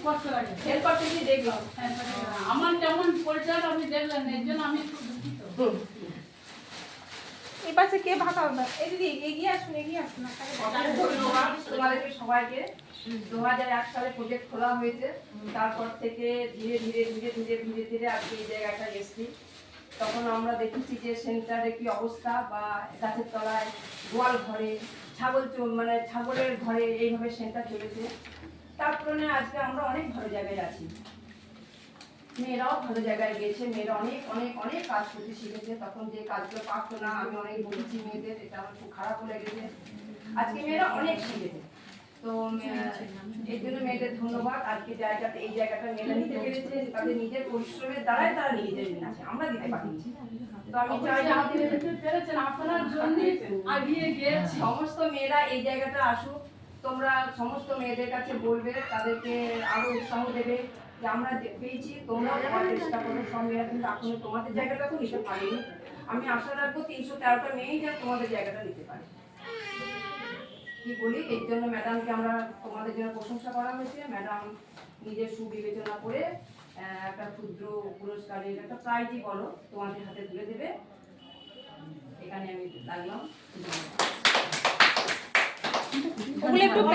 কষ্ট লাগে। হেল্প করতে গিয়ে দেখলাম আমার কেমন পরিচয় আপনি দেখলেন, এর জন্য আমি খুব দুঃখিত। এই পাশে কে ভাতা হবে? এই দিদি এগিয়ে আসুন, এগিয়ে আসুন। ধন্যবাদ তোমাদেরকে সবাইকে। 2001 সালে প্রজেক্ট খোলা হয়েছে, তারপর থেকে ধীরে ধীরে ধীরে ধীরে ধীরে ধীরে আজকে এই জায়গাটা এসেছি। তখন আমরা দেখেছি যে সেন্টারে কি অবস্থা, বা গাছের তলায় গোয়াল ঘরে মানে ছাগলের ঘরে এইভাবে সেন্টার চলেছে। তার তুলনায় আজকে আমরা অনেক ভালো জায়গায় আছি, মেয়েরাও ভালো জায়গায় গিয়েছে, মেয়েরা অনেক অনেক অনেক কাজ করতে শিখেছে। তখন যে কাজগুলো পারতো না, আমি অনেক বলেছি মেয়েদের, এটা আমার খুব খারাপ লেগেছে। আজকে মেয়েরা অনেক শিখেছে, তো এই জন্য মেয়েদের ধন্যবাদ। আজকে জায়গাটা, এই জায়গাটা মেয়েরা নিতে পেরেছে, তাদের নিজের পরিশ্রমের দ্বারাই তারা নিজেদের নিয়েছে, আমরা দিতে পারিনি। তো আমি চাই পেরেছেন, আপনার জন্য আগিয়ে গিয়েছি। সমস্ত মেয়েরা এই জায়গাটা আসুক, তোমরা সমস্ত মেয়েদের কাছে বলবে, তাদেরকে আরো উৎসাহ দেবে যে আমরা পেয়েছি, তোমরাও তোমার চেষ্টা করো। সব মেয়েরা কিন্তু এখনো তোমাদের জায়গাটা তো নিতে পারেনি। আমি আশা রাখবো 313টা মেয়েই যেন তোমাদের জায়গাটা নিতে পারে। কি বলি, এর জন্য ম্যাডামকে আমরা, তোমাদের জন্য প্রশংসা করা হয়েছে। ম্যাডাম নিজের সুবিবেচনা করে একটা ক্ষুদ্র পুরস্কারের একটা প্রাইজই বলো তোমাদের হাতে তুলে দেবে। এখানে আমি লাগলাম।